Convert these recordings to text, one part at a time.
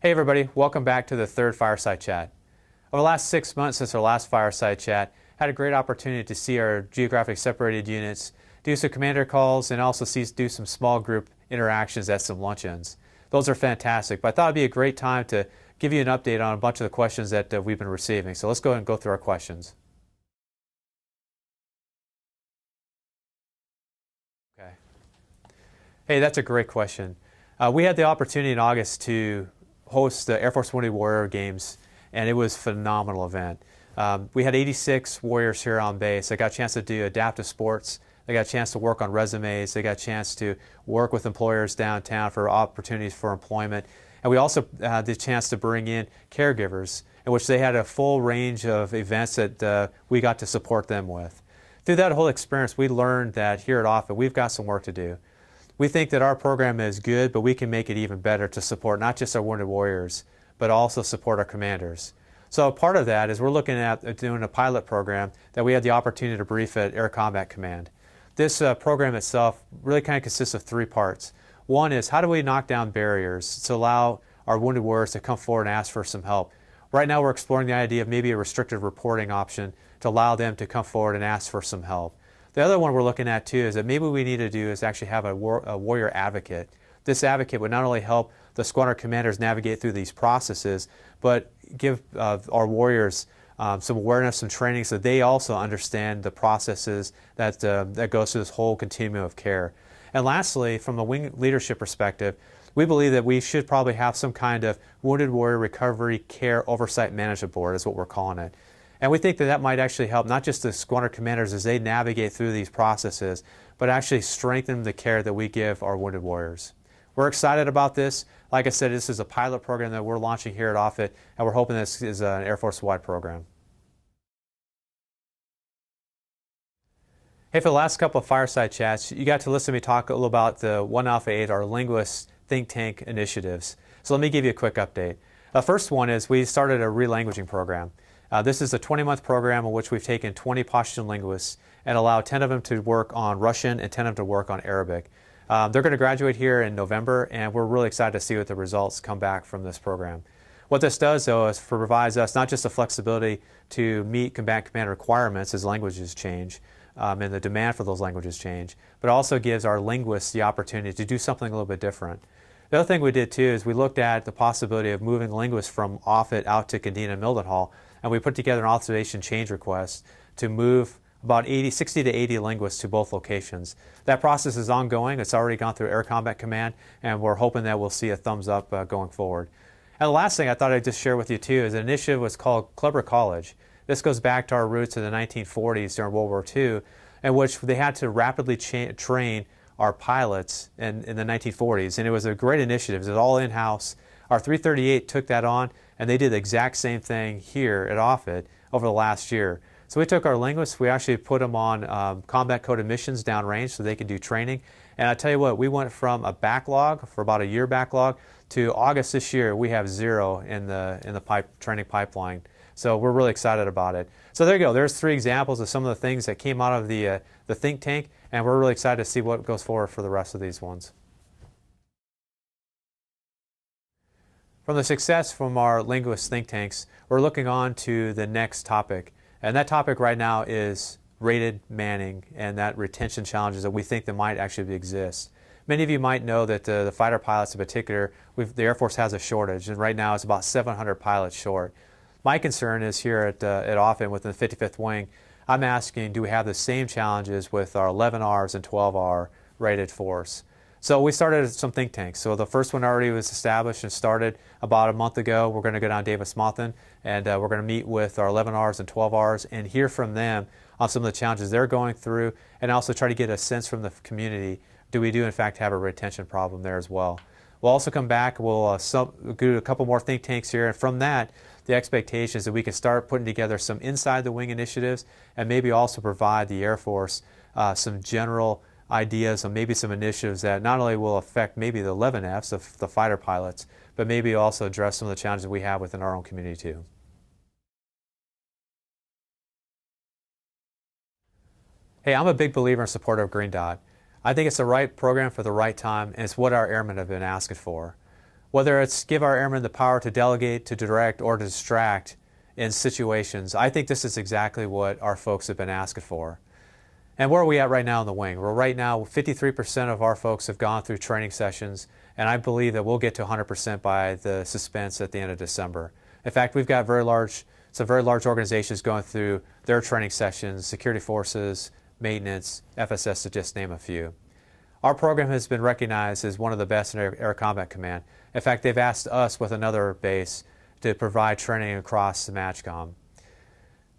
Hey everybody, welcome back to the third Fireside Chat. Over the last 6 months since our last Fireside Chat, had a great opportunity to see our geographically separated units, do some commander calls, and also do some small group interactions at some luncheons. Those are fantastic, but I thought it'd be a great time to give you an update on a bunch of the questions that we've been receiving. So let's go ahead and go through our questions. Okay. Hey, that's a great question. We had the opportunity in August to host the Air Force Wounded Warrior Games, and it was a phenomenal event. We had 86 warriors here on base. They got a chance to do adaptive sports. They got a chance to work on resumes. They got a chance to work with employers downtown for opportunities for employment. And we also had the chance to bring in caregivers, in which they had a full range of events that we got to support them with. Through that whole experience, we learned that here at Offutt, we've got some work to do. We think that our program is good, but we can make it even better to support not just our wounded warriors, but also support our commanders. So part of that is we're looking at doing a pilot program that we had the opportunity to brief at Air Combat Command. This program itself really kind of consists of three parts. One is how do we knock down barriers to allow our wounded warriors to come forward and ask for some help. Right now we're exploring the idea of maybe a restricted reporting option to allow them to come forward and ask for some help. The other one we're looking at too is that maybe what we need to do is actually have a warrior advocate. This advocate would not only help the squadron commanders navigate through these processes, but give our warriors some awareness, some training, so they also understand the processes that goes through this whole continuum of care. And lastly, from a wing leadership perspective, we believe that we should probably have some kind of Wounded Warrior Recovery Care Oversight Management Board is what we're calling it. And we think that that might actually help not just the squadron commanders as they navigate through these processes, but actually strengthen the care that we give our wounded warriors. We're excited about this. Like I said, this is a pilot program that we're launching here at Offutt, and we're hoping this is an Air Force-wide program. Hey, for the last couple of Fireside Chats, you got to listen to me talk a little about the 1 Alpha 8, our linguist think tank initiatives. So let me give you a quick update. The first one is we started a relanguaging program. This is a 20-month program in which we've taken 20 Pashtun linguists and allowed 10 of them to work on Russian and 10 of them to work on Arabic. They're going to graduate here in November, and we're really excited to see what the results come back from this program. What this does, though, is provides us not just the flexibility to meet combatant command requirements as languages change and the demand for those languages change, but also gives our linguists the opportunity to do something a little bit different. The other thing we did, too, is we looked at the possibility of moving linguists from Offutt out to Kadena and Mildenhall, and we put together an authorization change request to move about 60 to 80 linguists to both locations. That process is ongoing. It's already gone through Air Combat Command, and we're hoping that we'll see a thumbs up going forward. And the last thing I thought I'd just share with you too is an initiative was called Clubber College. This goes back to our roots in the 1940s during World War II, in which they had to rapidly train our pilots in the 1940s, and it was a great initiative. It was all in-house. Our 338 took that on, and they did the exact same thing here at Offutt over the last year. So we took our linguists, we actually put them on combat coded missions downrange so they could do training. And I tell you what, we went from a backlog, for about a year backlog, to August this year, we have 0 in the training pipeline. So we're really excited about it. So there you go. There's 3 examples of some of the things that came out of the think tank, and we're really excited to see what goes forward for the rest of these ones. From the success from our linguist think tanks, we're looking on to the next topic. And that topic right now is rated manning and that retention challenges that we think that might actually exist. Many of you might know that the fighter pilots in particular, the Air Force has a shortage, and right now it's about 700 pilots short. My concern is here at Offutt within the 55th Wing, I'm asking, do we have the same challenges with our 11Rs and 12R rated force? So we started some think tanks. So the first one already was established and started about a month ago. We're going to go down Davis-Monthan, and we're going to meet with our 11Rs and 12Rs and hear from them on some of the challenges they're going through, and also try to get a sense from the community, do we in fact have a retention problem there as well? We'll also come back, we'll do a couple more think tanks here, and from that, the expectation is that we can start putting together some inside the wing initiatives and maybe also provide the Air Force some general ideas and maybe some initiatives that not only will affect maybe the 11Fs of the fighter pilots, but maybe also address some of the challenges we have within our own community too. Hey, I'm a big believer and supporter of Green Dot. I think it's the right program for the right time, and it's what our airmen have been asking for. Whether it's give our airmen the power to delegate, to direct, or to distract in situations, I think this is exactly what our folks have been asking for. And where are we at right now in the wing? Well, right now, 53% of our folks have gone through training sessions, and I believe that we'll get to 100% by the suspense at the end of December. In fact, we've got some very large organizations going through their training sessions, security forces, maintenance, FSS, to just name a few. Our program has been recognized as one of the best in Air Combat Command. In fact, they've asked us with another base to provide training across the MATCOM.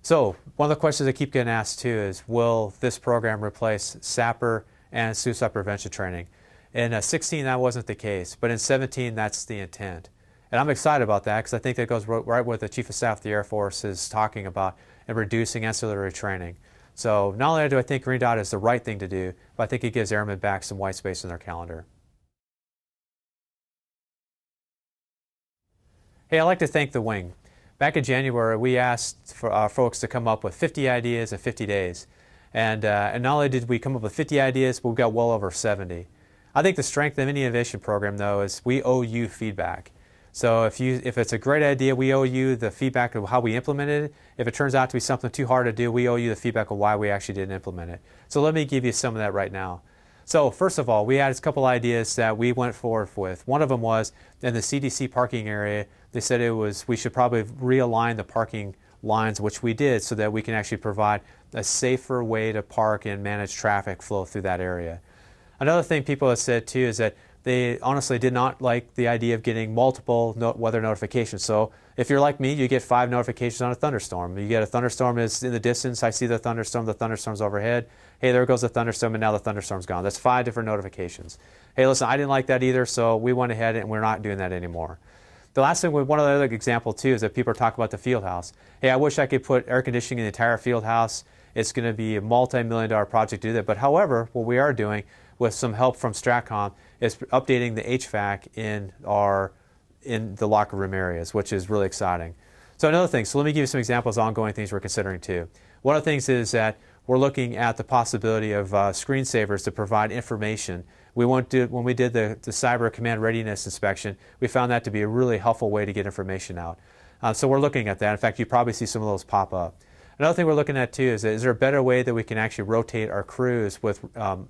So one of the questions I keep getting asked too is, will this program replace SAPR and suicide prevention training? In 16, that wasn't the case, but in 17, that's the intent. And I'm excited about that because I think that goes right with what the Chief of Staff of the Air Force is talking about in reducing ancillary training. So not only do I think Green Dot is the right thing to do, but I think it gives airmen back some white space in their calendar. Hey, I'd like to thank the Wing. Back in January, we asked for our folks to come up with 50 ideas in 50 days. And not only did we come up with 50 ideas, but we got well over 70. I think the strength of any innovation program, though, is we owe you feedback. So if it's a great idea, we owe you the feedback of how we implemented it. If it turns out to be something too hard to do, we owe you the feedback of why we actually didn't implement it. So let me give you some of that right now. So first of all, we had a couple ideas that we went forward with. One of them was in the CDC parking area. They said we should probably realign the parking lines, which we did, so that we can actually provide a safer way to park and manage traffic flow through that area. Another thing people have said too is that they honestly did not like the idea of getting multiple weather notifications. So if you're like me, you get 5 notifications on a thunderstorm. You get a thunderstorm is in the distance, I see the thunderstorm's overhead. Hey, there goes the thunderstorm, and now the thunderstorm's gone. That's 5 different notifications. Hey, listen, I didn't like that either, so we went ahead and we're not doing that anymore. The last thing, one other example too, is that people are talking about the field house. Hey, I wish I could put air conditioning in the entire field house. It's going to be a multi-million-dollar project to do that. But however, what we are doing with some help from Stratcom is updating the HVAC in the locker room areas, which is really exciting. So another thing, so let me give you some examples of ongoing things we're considering too. One of the things is that we're looking at the possibility of screensavers to provide information. When we did the cyber command readiness inspection, we found that to be a really helpful way to get information out. So we're looking at that. In fact, you probably see some of those pop up. Another thing we're looking at too is there a better way that we can actually rotate our crews with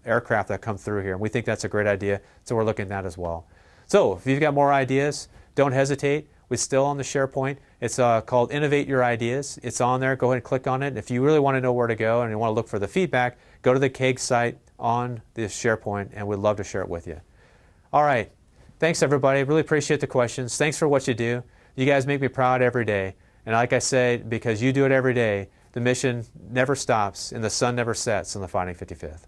aircraft that come through here? And we think that's a great idea, so we're looking at that as well. So if you've got more ideas, don't hesitate. We're still on the SharePoint. It's called Innovate Your Ideas. It's on there. Go ahead and click on it. If you really want to know where to go and you want to look for the feedback, go to the KEG site on the SharePoint, and we'd love to share it with you. All right. Thanks, everybody. Really appreciate the questions. Thanks for what you do. You guys make me proud every day. And like I said, because you do it every day, the mission never stops and the sun never sets on the Fighting 55th.